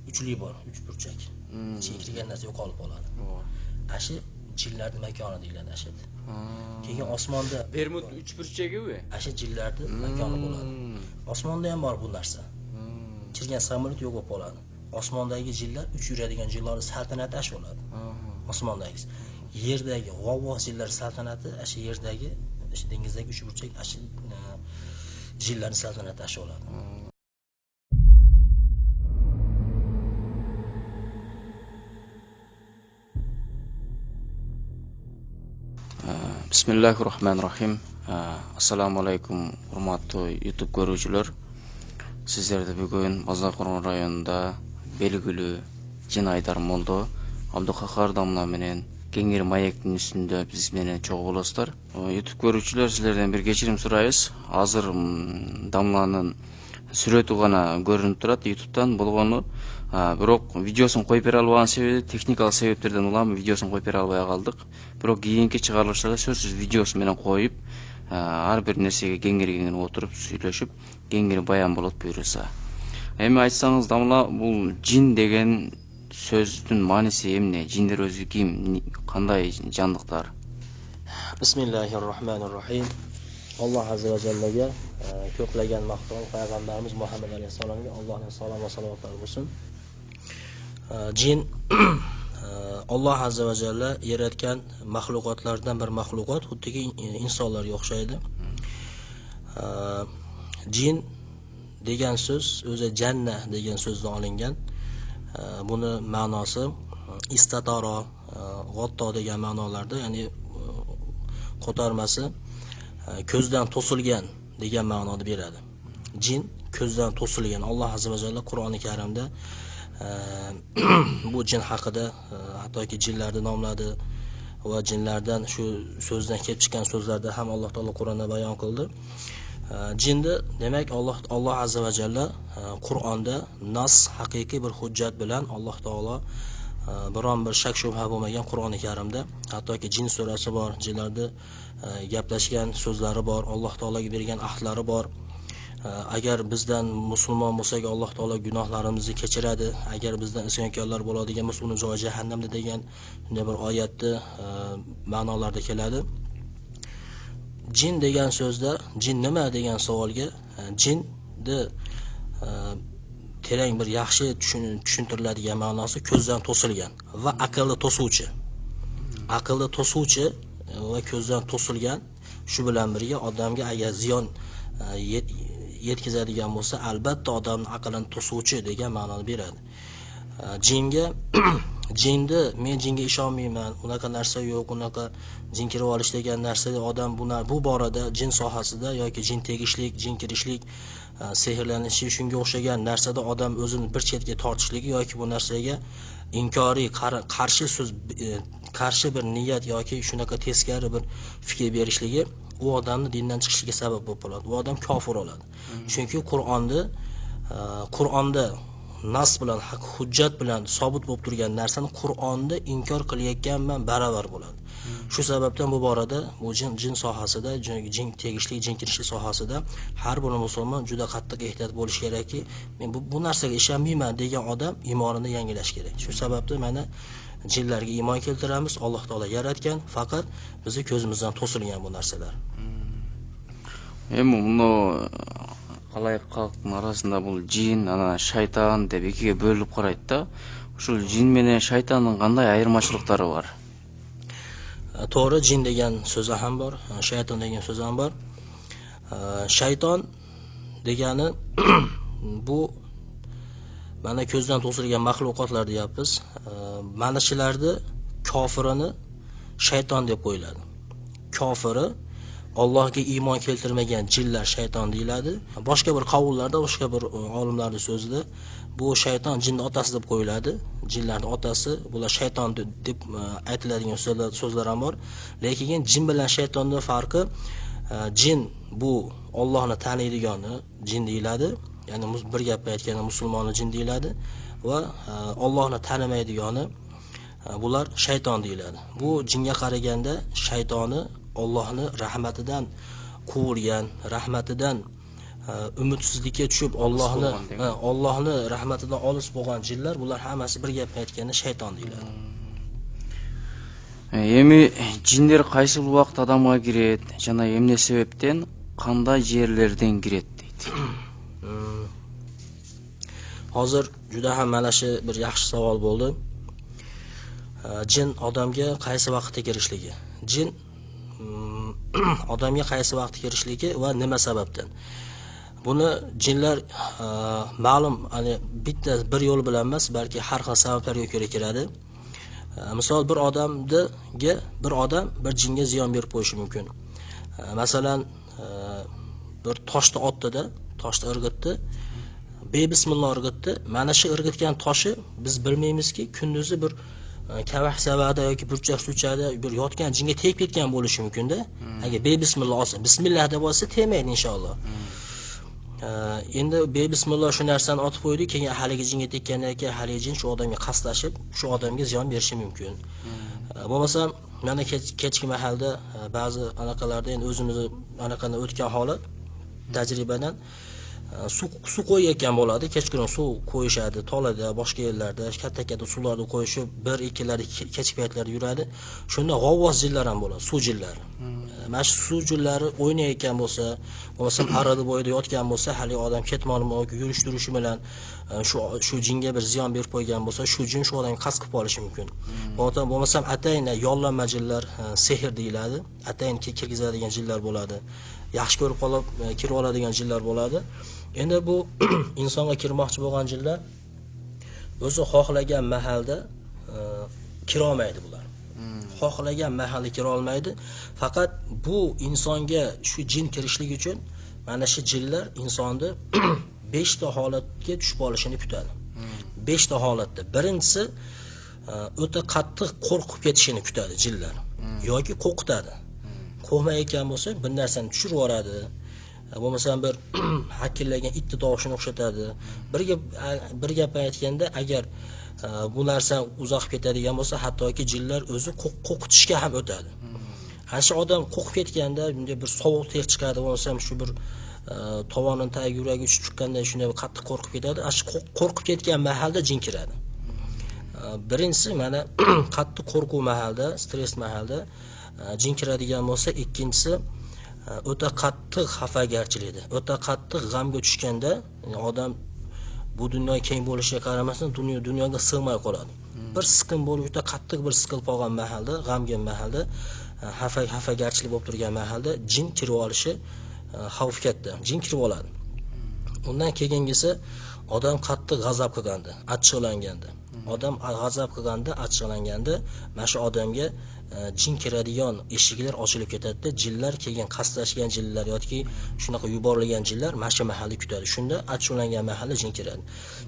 uchli bor, uch burchak. Ichiga kirgan narsa yo'qolib qoladi. Ashi jinlarning makoni deyiladi ashi. Keyin osmonda Bermud uch burchagi-ku. Ashi jinlarning makoni bo'ladi. Osmonda ham bor bu narsa. Kirgan samolyot yo'q bo'lib qoladi. Osmondagi jinlar, uch yuradigan jinlarning saltanati ash bo'ladi. Osmondagi. Yerdagi g'avg'o jinlar saltanati ashi yerdagi, ashi dengizdagi uch burchak ashi jinlarning saltanati ash bo'ladi. Bismillahirrahmanirrahim. Assalomu alaykum hurmatli YouTube ko'ruvchilar. Sizlarga bugun Bozorqo'rg'on rayonida belgili jin Aydar Moldo Abduqahhor domla bilan Kengir mayakning üstünde biz bilan cho'g' bo'lasizlar. YouTube ko'ruvchilar, sizlardan bir kechirim so'raymiz. Hozir domlaning surati g'ana ko'rinib turadi YouTube'dan bo'lgani. Biroq videosini qo'yib bera olmagan sebebi texnikal sebeplerden ulan videosini qo'yib bera olmay qoldik. Biroq keyingi chiqarilishlarda so'zsiz videosi bilan qo'yib, har bir narsaga kengir o'tirib suylashib, kengir bayon bo'lib buyursa. Endi aytsangiz domla, bu jin degan so'zning ma'nosi emne? Jinlar o'zi kim? Qanday jonliqlar? Bismillahirrohmanirrohim. Alloh azza va jallaga ko'plagan maqtom payg'ambarimiz Muhammad alayhisolamga Allohning salom va salovatlari bo'lsin. Jin Alloh azza va jalla yaratgan mahluqotlardan bir mahluqot, xuddiki insonlarga o'xshaydi. Jin degan so'z o'zi janna degan so'zdan olingan. Buni ma'nosi istataro, g'otto degan ma'nolarda, ya'ni qo'tarmasi ko'zdan to'silgan degan ma'noni beradi. Jin ko'zdan to'silgan. Alloh azza va jalla Qur'oni Karimda bu jin haqida hattoki jinlarni nomladi va jinlardan shu so'zdan kelib chiqqan so'zlarda ham Alloh taolo Qur'onda bayon qildi. Jinni demak Alloh azza va jalla Qur'onda nas haqiqiy bir hujjat bilan Alloh taolo biron bir shak shubha bo'lmagan Qur'oni Karimda hattoki jin surasi bor, jinlarda gaplashgan so'zlari bor, Alloh taologa bergan ahdlari bor. Agar bizdan musulmon bo'lsak, Alloh taolo gunohlarimizni kechiradi. Agar bizdan isyonkorlar bo'ladigan bo'lsa, uni joyi jahannamda degan shunday bir oyatda ma'nolarda keladi. Jin degan so'zda jin nima degan savolga jinni terang bir yaxshi tushuntiriladigan ma'nosi ko'zdan to'silgan va aqlni to'suvchi. Aqlni to'suvchi va ko'zdan to'silgan, shu bilan birga odamga agar ziyon yetkazadigan bo'lsa, albatta odamning aqlini to'suvchi degan ma'noni beradi. Jinni men jinga ishonmayman, unaqa narsa yo'q, unaqa jin kirib olish degan narsa odam bu borada jin sohasida yoki jin tegishlik, jin kirishlik, sehrlanishi shunga o'xshagan narsada odam o'zini bir chetga tortishligi yoki bu narsaga inkoriy qarshi so'z, qarshi bir niyat yoki shunaqa teskari bir fikr berishligi u odamni dindan chiqishiga sabab bo'lib qoladi. U odam kofir bo'ladi. Chunki Qur'onda nas bilan, hujjat bilan sobit bo'lib turgan narsani Qur'onda inkor qilayotganman baravar bo'ladi. Shu sababdan bu borada bu jin sohasida, jin tegishli, jin kirishli sohasida har bir musulmon juda qattiq ehtiyot bo'lish kerakki, men bu narsaga ishonmayman degan odam iymonini yangilash kerak. Shu sababda mana jinlarga iymon keltiramiz. Alloh taolo yaratgan, faqat bizni ko'zimizdan to'silgan bu narsalar. Buni qalay xalqning arasında bu jin, ana shayton deb ikkiga bo'linib qaraydi-da. Shu jin bilan shaytonning qanday ayirmachiliklari bor? To'g'ri, jin degan so'zi ham bor, shayton degan so'zi ham bor. Shayton degani bu mana ko'zdan to'silgan mahluqotlar deyapmiz. Mana shularni kofirini shayton deb qo'yiladi. Kofiri Allohga iymon keltirmagan jinlar shayton deyiladi. Boshqa bir qavullarda, boshqa bir olimlarning so'zida bu shayton jinning otasi deb qo'yiladi. Jinlarning otasi, bular shayton deb aytiladigan so'zlar ham bor. Lekin jin bilan shaytonning farqi, jin bu Allohni taniydigani jin deyiladi. Ya'ni bir gapda aytganda musulmonni jin deyiladi va Allohni tanimaydigani bular shayton deyiladi. Bu jinga qaraganda shaytoni Allohni rahmatidan quvilgan, rahmatidan umidsizlikka tushib Allohni rahmatidan olis bo'lgan jinlar, bular hammasi bir gapni aytganda shayton deyiladi. Эми жиндер кайсыл убакыт адамга кирет жана эмне себептен кандай жерлерден кирет дейт. Hozir juda ham mana shu bir yaxshi savol bo'ldi. Jin odamga qaysi vaqtda kirishligi? Jin odamga qaysi vaqtda kirishligi va nima sababdan? Buni jinlar ma'lum, bitta bir yo'l bilan emas, balki har xil sabablarga ko'ra kiradi. Misol bir odam bir jinga ziyon berib qo'yishi mumkin. Masalan, bir toshni otdi-da, toshni irg'itdi. Bebismillah irg'itdi. Mana shu irg'itgan toshi biz bilmaymizki, kunduzi bir kavash savada yoki burchak suchada bir yotgan jinga tegib ketgan bo'lishi mumkin-da. Agar bebismillah olsa, bismillah deb olsa tegmaydi inshaalloh. Endi bebismillah shu narsani otib qo'ydi, keyin haligi jinga tekkandan keyin haligi jin shu odamga qaslashib, shu odamga ziyon berishi mumkin. Bo'lmasa, mana kechki mahalda ba'zi anaqalarda endi o'zimizni anaqani o'tgan holat tajribadan suv qo'yayotgan bo'ladi, kechqurun suv qo'yishadi, tolada, boshqa yerlarda, katta-katta suvlarni qo'yishib, 1-2 kechki paytlarda yuradi. Shunda g'avvos jinlar ham bo'ladi, suv jinlari. Mana shu suv jinlari o'ynayotgan bo'lsa, bo'lmasam arada bo'yida yotgan bo'lsa, hali odam ketmonmi yoki yurish turishi bilan shu jinga bir ziyon berib qo'ygan bo'lsa, shu jin shu odamga qasd qilib olishi mumkin. Bo'lmasam atayin yollanma jinlar, sehr deyiladi. Atayin kirgizadigan jinlar bo'ladi. Yaxshi ko'rib qolib kirib oladigan jinlar bo'ladi. Endi bu insonga kirmoqchi bo'lgan jinlar o'zi xohlagan mahalda kira olmaydi bular. Xohlagan mahalda kira olmaydi. Faqat bu insonga shu jin kirishligi uchun mana shu jinlar insonni 5 ta holatga tushib olishini kutadi. 5 ta holatda. Birinchisi o'ta qattiq qo'rqib ketishini kutadi jinlar yoki qo'rqitadi. Qo'rqmayotgan bo'lsa, bir narsani tushirib yoradi. Bo'lmasam bir hakillagan itni tovushini o'xshatadi. Bir gap aytganda, agar bu narsa uzoq ketadigan bo'lsa, hattoki jinlar o'zi qo'rqitishga ham o'tadi. Ana shu odam qo'rqib ketganda, bunday bir sovuq ter chiqadi, bo'lmasam shu bir tovonining tagi yuragi uchib chiqqanday shunday qattiq qo'rqib ketadi. Ana shu qo'rqib ketgan mahalda jin kiradi. Birinchisi mana qattiq qo'rquv mahalda, stress mahalda jin kiradigan bo'lsa, ikkinchisi o'ta qattiq xafagarchilikda, o'ta qattiq g'amga tushganda, odam bu dunyo keng bo'lishiga qaramasdan dunyoga sig'may qoladi. Bir siqim bo'lib, o'ta qattiq bir siqilib qolgan mahalda, g'amgin mahalda, xafagarchilik bo'lib turgan mahalda jin kirib olishi xavf katta. Jin kirib oladi. Undan keyingisi odam qattiq g'azab qilganda, achchiqlanganda. Odam g'azab qilganda, achchiqlanganda, mana shu odamga jin kiradigan eshiklar ochilib ketadi. Jinlar kelgan, qaslashgan jinlar yoki shunaqa yuborilgan jinlar mana shu mahalda kutadi. Shunda achchiqlangan mahalla jin kiradi.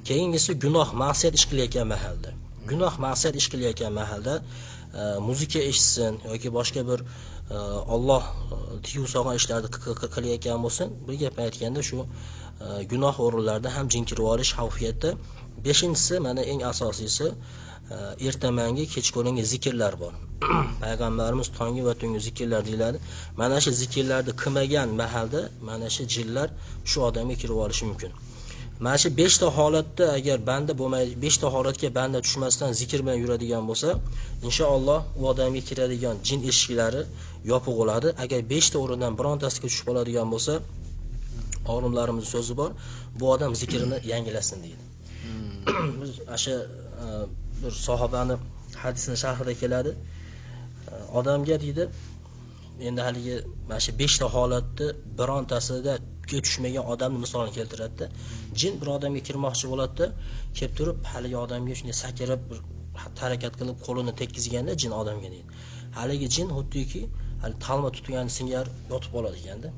Keyingisi gunoh, ma'siyat ish qilayotgan mahalda. Gunoh, ma'siyat ish qilayotgan mahalda muzika eshitsin yoki boshqa bir Alloh tiyu sog'an ishlarni qilayotgan bo'lsin, bir gap aytganda shu gunoh o'rinlarda ham jin kirib olish xavfiyatda. 5-inchisi mana eng asosiysi ertamangi kechqurungi zikrlar bor. Payg'ambarimiz tongi va tungi zikrlar deyiladi. Mana shu zikrlarni qilmagan mahalda mana shu jinlar shu odamga kirib olishi mumkin. Mana shu 5 ta holatda agar banda bo'lmaydi, 5 ta holatga banda tushmasdan zikr bilan yuradigan bo'lsa, inshaalloh u odamga kiradigan jin eshiklari yopiq bo'ladi. Agar 5 ta o'rindan birontasiga tushib qoladigan bo'lsa, olimlarimiz so'zi bor, bu odam zikrini yangilasin deydi. Biz o'sha bir sahobani hadisini sharhida keladi. Odamga deydi, endi haligi mana shu 5 ta holatni birontasida tushmagan odamni misolini keltiradi. Jin bir odamga kirmoqchi bo'ladi, kelib turib haligi odamga shunday sakrab bir harakat qilib qo'lini tekkizganda jin odamga deydi. Haligi jin xuddiki hali talma tutgan singar yotib qoladi ekanda.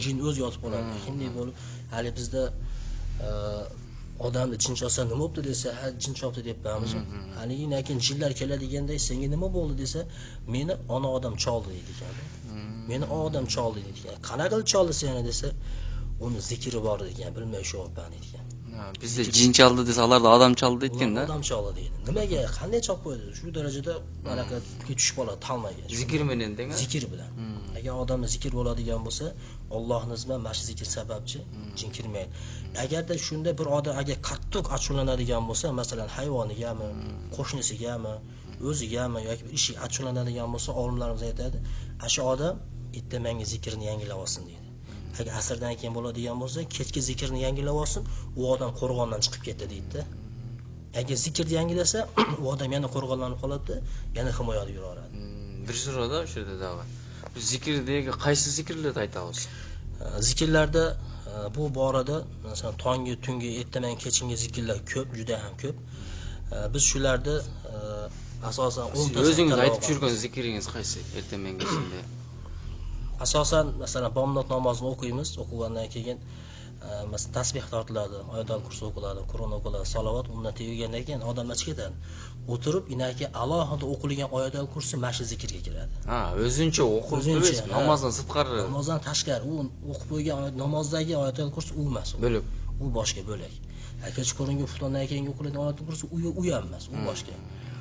Jin o'zi yotib qoladi. Shunday bo'lib, hali bizda odamni jin chopsa nima bo'ldi desa, ha jin chopdi deb bilamiz. Haligi lekin jinlar keladiganday senga nima bo'ldi desa, meni ona odam choldi deydi ekan. Meni odam choldi deydi ekan. Qanaqa qilib choldi seni desa, uni zikri bor ekan, bilmay shu opani ekan. Bizde jin chaldi desa, alarda odam chaldi aytganda. Odam chaldi deydi. Nimaga, qanday chop qo'ydi? Shu darajada anaqa tushib qoladi talmaga. Zikr menen deng. Zikr bilan. Agar odamda zikr bo'ladigan bo'lsa, Allohning izmi mana shu zikr sababchi jin kirmaydi. Agarda shunda bir odam agar qattiq achuvlanadigan bo'lsa, masalan, hayvonigami, qo'shnisigami, o'zigami yoki bir ishi achuvlanadigan bo'lsa, olimlarimiz aytadi, shu odam ertamanga zikrni yangilab olsin deydi. Agar asrdan keyin bo'ladigan bo'lsa, kechki zikrni yangilab olsin, u odam qo'rg'ondan chiqib ketdi deydi-da. Agar zikrni yangilasa, u odam yana qo'rg'onlanib qoladi, yana himoyada yuraveradi. Bir so'roqda o'sha yerda davat. Biz zikrdagi qaysi zikrlarni aytamiz? Zikrlarda bu borada masalan tongi, tungi, ertaman, kechki zikrlar ko'p, juda ham ko'p. Biz shularda asosan 10 ta o'zingiz aytib yurgan zikringiz qaysi? Ertamanga shunday. Asosan masalan bomdod namozini o'qiymiz, o'qigandan keyin masalan tasbih tortiladi, oyatul kursi o'qiladi, Qur'on o'qiladi, salovat undan tegigandan keyin odamlar chiqadi. O'tirib inaki alohida o'qilgan oyatul kursi mashi zikrga kiradi. O'zincha o'qilib namozdan sirtqari. Namozdan tashqari u o'qib qo'ygan namozdagi oyatul kursi u emas. Bo'lib. U boshqa bo'lak. Kechqurungi xuftondan keyin o'qilgan oyatul kursi u ham emas, u boshqa.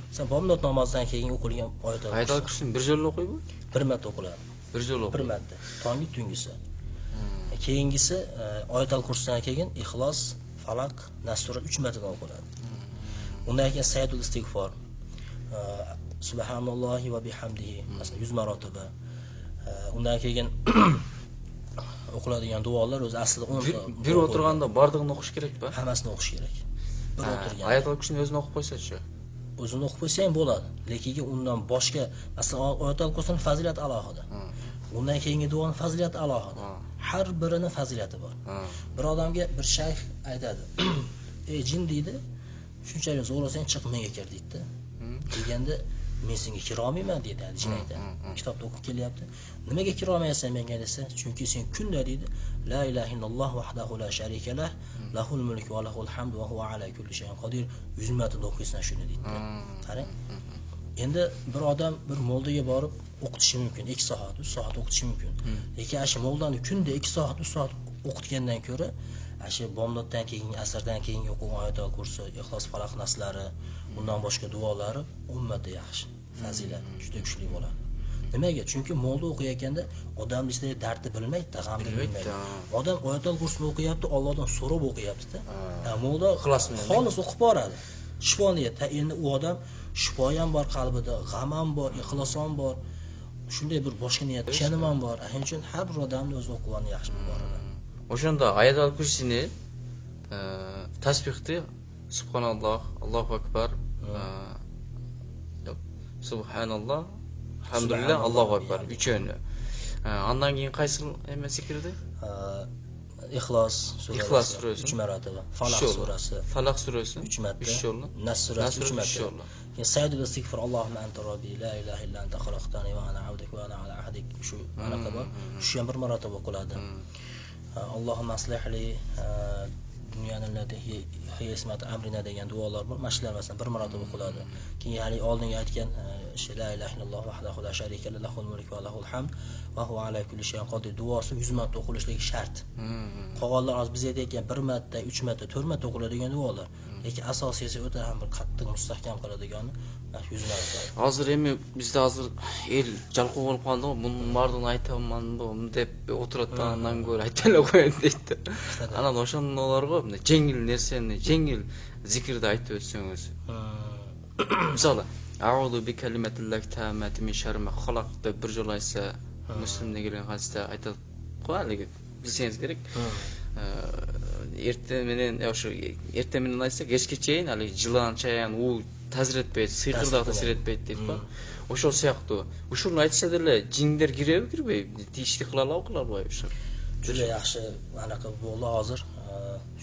Masalan bomdod namozidan keyin o'qilgan oyatul kursini bir joyda o'qiymi? Bir marta o'qiladi. Bir joyda o'qiydi. Bir marta. Tongi tungisi. Keyingisi oyatul kursidan keyin Ixlos, Falaq, Nas sura 3 martadan o'qiladi. Undan keyin Sayyidul istig'for, Subhanallohi va bihamdihi, masalan 100 marotaba. Undan keyin o'qiladigan duolar o'zi aslida 10 ta. Bir o'tirganda bardig'ini o'qish kerakmi? Hammasini o'qish kerak. Bir o'tirganda. Oyatul kursini o'zini o'qib qo'ysa-chi? O'zini o'qib qo'ysa ham bo'ladi, lekin undan boshqa, masalan oyatul kursining fazilati alohida. Undan keyingi duoning fazilati alohida. Har birining fazilati bor. Bir odamga bir shayx aytadi, "Ey jin" deydi, "Shunchalik zo'rasang chiq menga kir" deydi. Deganda, "Men senga kira olmayman" deydi jin aytadi. Kitobda o'qib kelyapti. "Nimaga kira olmaysan menga" desa, "Chunki sen kunda" deydi, "La ilaha illalloh vahdahu la sharika lah, lahul mulku va lahul hamdu va huva ala kulli shay'in qodir" 100 marta o'qiysan shuni deydi. Qarang. Endi bir odam bir moldaga borib o'qitishi mumkin, 2 soat, 3 soat o'qitishi mumkin. Lekin shu moldani kunda 2 soat, 3 soat o'qitgandan ko'ra, shu bomdoddan keyin, asrdan keyin o'qigan oyatul kursi, Ixlos, Falaq, Naslari, undan boshqa duolari ummatda yaxshi, fazilat, juda kuchli bo'ladi. Nimaga? Chunki molda o'qiyotganda odamning ichidagi dardni bilmaydi, g'amni bilmaydi. Odam oyatul kursini o'qiyapti, Allohdan so'rab o'qiyapti-da. Molda xolis o'qib boradi. Shifo niyatda. Endi u odam shifo ham bor qalbida, g'am ham bor, ixlos ham bor. Shunday bir boshqa niyat, ishonim ham bor. Shuning uchun har bir odamning o'z o'qigani yaxshi bo'ladi. O'shanda oyatul kursini tasbihni subhanalloh, Allohu akbar, subhanalloh, alhamdulillah, Allohu akbar uchini. Ondan keyin qaysi emasi kirdi? Ixlos surasi 3 marotaba, Falaq surasi 3 marta, Nas surasi 3 marta. Sayyidul istig'for, Allohumma anta robbi la ilaha illa anta xalaqtani va ana abduka va ana ala ahdik. Shu marotaba, shu ham bir marotaba o'qiladi. Allohumma aslih li dunyani allati hiya ismat amrina degan duolar bor. Mashlar masalan bir marotaba o'qiladi. Keyin ya'ni oldinga aytgan la ilaha illalloh vahdahu la sharika lahu lahul mulku va lahul hamd va huva ala kulli shay'in qodir duosi 100 marta o'qilishligi shart. Qolganlar hozir biz aytayotgan 1 marta, 3 marta, 4 marta o'qiladigan duolar. Lekin asosiysi o'ta ham bir qattiq mustahkam qiladigani 100 marta. Hozir endi bizda hozir el jalqov bo'lib qoldi, buni bardini aytamanmi deb o'tiradigandan ko'ra aytala qo'ying deydi. Ana o'shanlarga jengil narsani, jengil zikrda aytib o'tsangiz. Misol, a'udhu bi kalimatillahi tammati min sharri ma xalaq deb bir joy aytsa, Muslimda kelgan hadisda aytib qo'yaligi bilsangiz kerak. Ertamen aytsa, kechgachayin hali jilan, chayan u tazritbaydi, siyqirdoq tazritbaydi deydi. O'sha siyaqti. O'shuni aytsa-da, jinlar kirib-kirmaydi, tishli qilala o'qilar o'sha. Juda yaxshi anaqa bo'ldi hozir.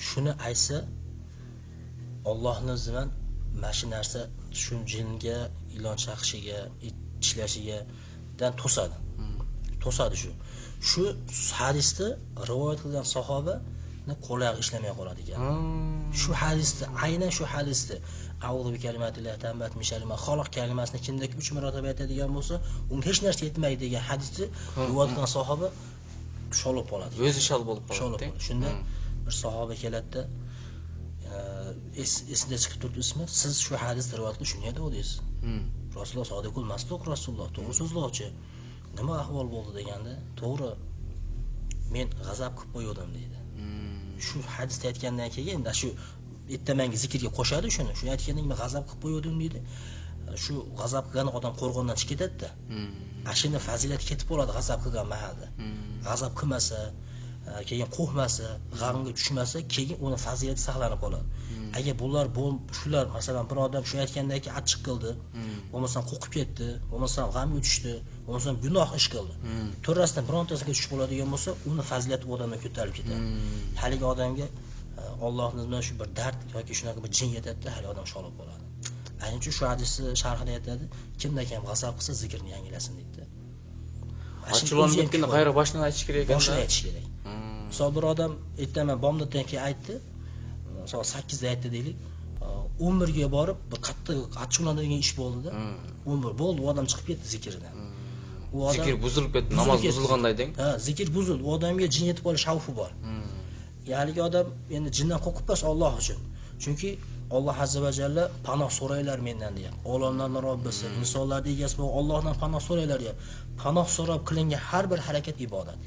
Shuni aytsa Allohning iznidan mana shu narsa shu jinga, ilon chaqishiga, ishlashiga dan to'sadi. To'sadi shu. Shu hadisni rivoyat qilgan sahoba qo'llari ishlamay qoladi ekan. Shu hadisni, aynan shu hadisni A'udhu bi kalimatillahi tammati min sharri ma xalaq kalimasini kimdaki 3 marotaba aytadigan bo'lsa, unga hech narsa yetmaydi degan hadisni rivoyat qilgan sahoba sholib qoladi. O'zi shol bo'lib qoladi. Shunda bir sahoba keladi-da, esida chiqib turdi ismi. Siz shu hadis rivoyatda shunday dedingiz. Rasululloh sodiqul masduq Rasululloh to'g'ri so'zlovchi. Nima ahvol bo'ldi deganda, to'g'ri men g'azab qilib qo'ydim deydi. Shu hadisda aytgandan keyin shu ertamangi zikrga qo'shadi shuni. Shuni aytgandan keyin g'azab qilib qo'ydim deydi. Shu g'azab qilgan odam qo'rg'ondan chiqib ketadi-da. Ashini fazilati ketib qoladi g'azab qilgan mahalda. G'azab qilmasa, keyin qo'rqmasa, g'amga tushmasa, keyin uni fazilati saqlanib qoladi. Agar shular masalan bir odam shu aytgandan keyin achchiq qildi, bo'lmasam qo'rqib ketdi, bo'lmasam g'amga tushdi, bo'lmasam gunoh ish qildi. To'rasidan birontasiga tushib qoladigan bo'lsa, uni fazilati u odamdan ko'tarilib ketadi. Haligi odamga Allohning iznidan shu bir dard yoki shunaqa bir jin yetadi-da, haligi odam sholib qoladi. Ayni shu hadisni sharhida aytadi, kimda ham g'azab qilsa zikrni yangilasin deydi. Achchiqlanib ketganda qayra boshdan aytish kerak ekan. Boshdan aytish kerak. Misol bir odam ertaman bomdoddan keyin aytdi, misol 8 da aytdi deylik, 11 ga borib bir qattiq achchiqlanadigan ish bo'ldi-da. 11 bo'ldi, u odam chiqib ketdi zikrdan. U odam Zikr buzilib ketdi, namoz buzilganday deng. Ha, zikr buzildi, u odamga jin yetib qolish xavfi bor. Haligi odam endi jindan qo'rqib qolsa Alloh uchun. Chunki Alloh azza va jalla panoh so'raylar mendan deyapti. Olamlarning Robbisi, insonlarning egasi bo'lgan Allohdan panoh so'raylar deyapti. Panoh so'rab qilingan har bir harakat ibodat.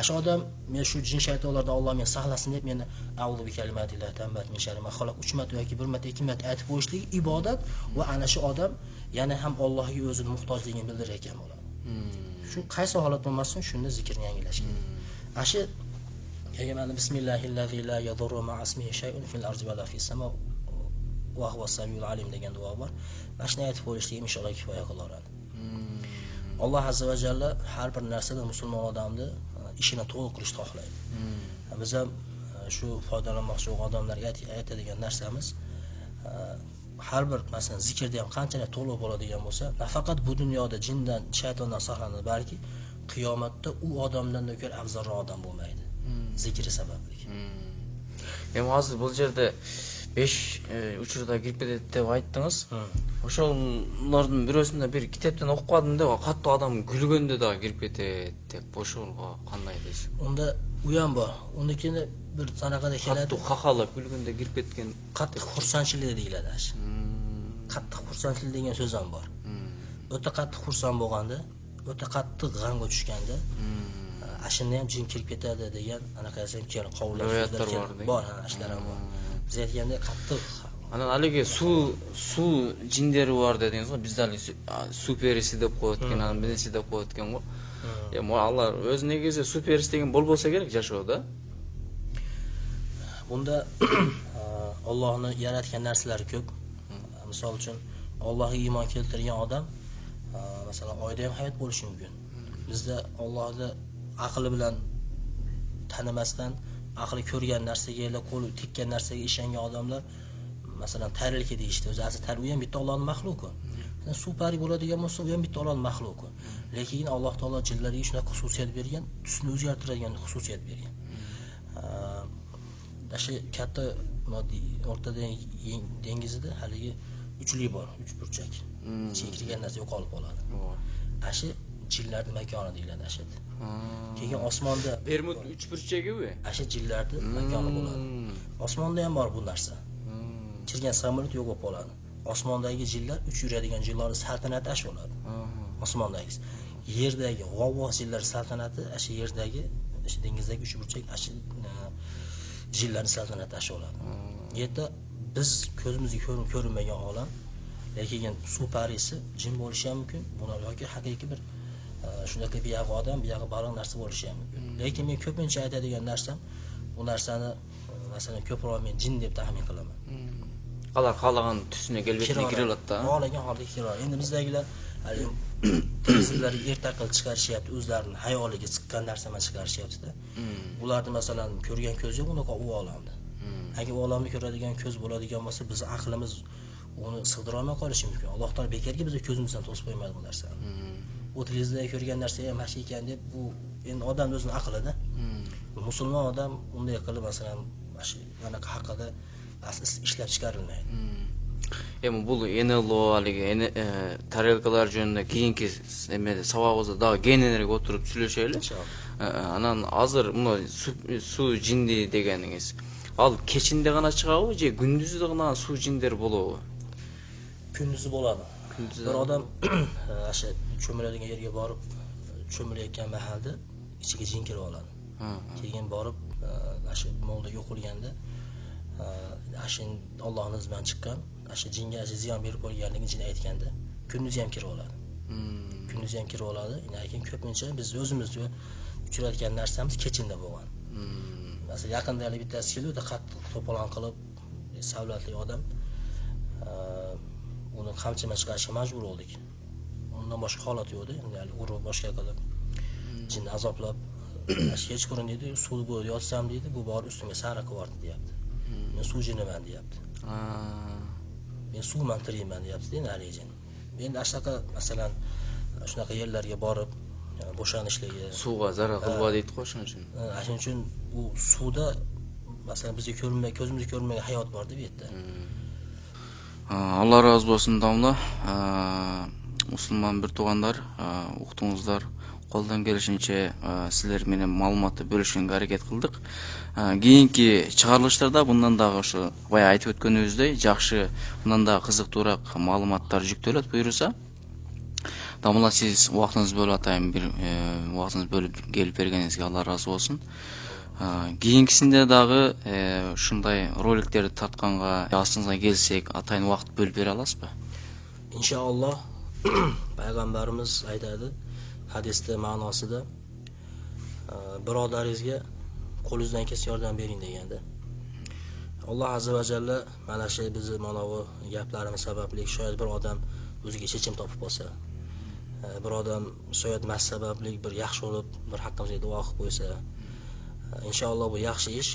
Shu odam men shu jin shaytonlardan Alloh meni saqlasin deb meni a'udhu bi kalimatillah tambat min sharri ma xalaq 3 marta yoki 1 marta 2 marta aytib qo'yishlik ibodat va ana shu odam yana ham Allohga o'zining muhtojligini bildirayotgan bo'ladi. Shu qaysi holat bo'lmasin, shunda zikrni yangilash kerak. Shu mana bismillahillazi la yadurru ma'a ismihi shay'un fil ardi va la fis sama va huwas samiul alim degan duo bor. Mana shuni aytib qo'yishlik inshaalloh kifoya qilaveradi. Alloh azza va jalla har bir narsada musulmon odamni ishini to'g'ri qilishni xohlaydi. Biz ham shu foydalanmoqchi bo'lgan odamlarga aytadigan narsamiz, har bir masalan zikrda ham qanchalik to'liq bo'ladigan bo'lsa, nafaqat bu dunyoda jindan, shaytondan saqlanadi, balki qiyomatda u odamdan ko'ra afzalroq odam bo'lmaydi. Zikri sababli. Hozir bu yerda 5 uchurda kirib ketadi deb aytdingiz. O'shalarning birosida bir kitobdan o'qib qoldim-da, qattiq odam kulganda da kirib ketadi deb o'shalga qanday deysiz? Unda u ham bor. Unikini bir sanaqada keladi. Qattiq qaqalab kulganda kirib ketgan, qattiq xursandchilik deyiladi ash. Qattiq xursandchilik degan so'z ham bor. O'ta qattiq xursand bo'lganda, o'ta qattiq g'amga tushganda, ashunda ham jin kirib ketadi degan anaqasi ham qovullar bor, ashlar ham bor. Biz aytganda qattiq ana haligi suv jinderi bor dedingiz-ku, bizda suv perisi deb qo'yotgan, bilisi deb qo'yotgan-ku. Alloh o'zi negisi suv perisi degan bo'lsa kerak yashovda. Bunda Allohning yaratgan narsalari ko'p. Misol uchun Allohga iymon keltirgan odam masalan oyda ham hayot bo'lishi mumkin. Bizda Allohni aqli bilan tanimasdan, aqli ko'rgan narsaga, qo'li tekkan narsaga ishongan odamlar masalan tarilka deyishdi. O'zi asli tarbiya ham bitta Allohning maxluqi. Suv pari bo'ladigan bo'lsa, u ham bitta Allohning maxluqi. Lekin Alloh taolo jinlarga shunaqa xususiyat bergan, tusni o'zgartiradigan xususiyat bergan. Shu katta moddiy o'rtada dengizida haligi uchli bor, uch burchak. Chekirgan narsa yo'qolib qoladi. Shu jinlarning makoni deyiladi ashad. Keyin osmonda Bermud uch burchagi u. Shu jinlarning makoni bo'ladi. Osmonda ham bor bu narsa. Chirgan samolyot yo'q bo'lib qoladi. Osmondagi jinlar, uch yuradigan jinlarning saltanati ash bo'ladi. Osmondagi. Yerdagi g'avg'o jinlar saltanati shu yerdagi, shu dengizdagi uch burchak ash jinlarning saltanati ash bo'ladi. Yerda biz ko'zimizga ko'rinmagan olam, lekin suv parisi jin bo'lishi ham mumkin. Bular yoki haqiqiy bir shunaqa bir yog'i odam, bir yog'i baliq narsa bo'lishi ham mumkin. Lekin men ko'pincha aytadigan narsam, bu narsani masalan ko'proq men jin deb taxmin qilaman. Qalagan tusini kelbetini kiroladi-da. Xohlagan holda kiradi. Endi bizdagilar hali televizorlarga ertaqil chiqarishyapti, o'zlarining hayoliga chiqqan narsani chiqarishyapti-da. Ularni masalan ko'rgan ko'z yo'q, unaqa u olamda. Agar u olamni ko'radigan ko'z bo'ladigan bo'lsa, biz aqlimiz uni sig'dira olmay qolishi mumkin. Alloh taolo bekorga bizga ko'zimizdan to'sib qo'ymaydi bu narsani. Bu televizorda ko'rgan narsa ham hash ekan deb bu endi odam o'zining aqlida. Musulmon odam unday qilib masalan shu anaqa haqida ishlab chiqarilmaydi. Bu NLO haligi tarelkalar jönünde keyinki savabızda daha genelere oturup söyleyişelim. Anan hazır bunu su cindi degeniniz. Ал кечинде гана чыгабы же күндүзү гана суу жиндери болобу? Kunduzi bo'ladi. Күндүзү Bir дагы odam болобу? o'sha cho'miladigan yerga borib cho'milayotgan mahalda ichiga jin kirib oladi. Keyin borib o'sha molda yo'qolganda o'sha Allohning iznidan chiqqan o'sha jinga ziyon berib qo'yganligini jin aytganda kunduzi ham kirib oladi. Kunduzi ham kirib oladi. Lekin ko'pincha biz o'zimizga uchratgan narsamiz kechinda bo'lgan. Masalan, yaqinda bittasi keldi, qattiq to'polon qilib, savlatli odam uni qamchima chiqarishga majbur bo'ldik. Undan boshqa holat yo'q edi. Ya'ni urib boshqa qilib, jinni azoblab, kechqurun deydi, suv bo'yida yotsam deydi, bu borib ustimga sara qilyapti deyapti. Men suv jiniman deyapti. Men suvman tiriyman deyapti, nari jin. Endi shunaqa masalan shunaqa yerlarga borib bo'shanishligi, Suvga zarar qilma deydi-ku shuning uchun. Shuning uchun u suvda masalan bizga ko'zimizga ko'rinmagan hayot bor-da bu yerda. Allah razı olsun damla. Musulmon bir tuğanlar, uqtuңuzдар, қолдан келишинче силер менен маалыматты бөлүшкөнгө аракет кылдык. Кийинки чыгарылыштарда bundan дагы ошо бая айтып өткөнүбүздөй жакшы, bundan дагы кызыктуураак маалыматтар жүктөлөт буюрса. Дамла сиз убактыңызды бөлүп атайын, бир убактыңызды бөлүп келип бергениңизге Allah разы болсун. Кийинкисинде дагы ушундай роликтерди тартканга астыңызга келсек, атайын убакыт бөлүп бере аласызбы? Inshaalloh payg'ambarimiz aytadi hadisda ma'nosida birodaringizga qo'lingizdan kelsa yordam bering deganda. Alloh azza va jalla mana shu bizni mana bu gaplarimiz sababli shoyat bir odam o'ziga chechim topib qolsa, bir odam shoyat mas sababli bir yaxshi bo'lib, bir haqqimizga duo qilib qo'ysa, inshaalloh bu yaxshi ish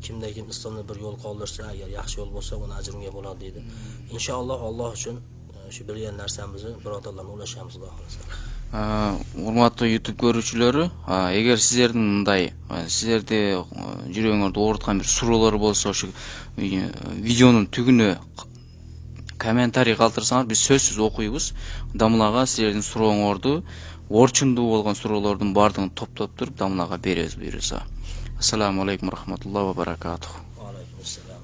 kimda kim islomda bir yo'l qoldirsa, agar yaxshi yo'l bo'lsa, uni ajriga bo'ladi deydi. Inshaalloh Alloh uchun shu bilgan narsamizni birodarlarga ulashamiz, Xudo xolasa. Урматтуу YouTube көрүүчүлөрү, эгер сиздердин мындай сиздерди жүрөгүңөрдү ооруткан бир суроолор болсо, ошо видеонун түгүнө комментарий калтырсаңар, биз сөзсүз окуйбуз. Дамлага сиздердин сурооңорду, орчундуу болгон суроолордун баардыгын топтоп туруп Дамлага беребиз буюрса. Ассаламу алейкум рахматуллахи ва баракатуху. Ва алейкум ассалам.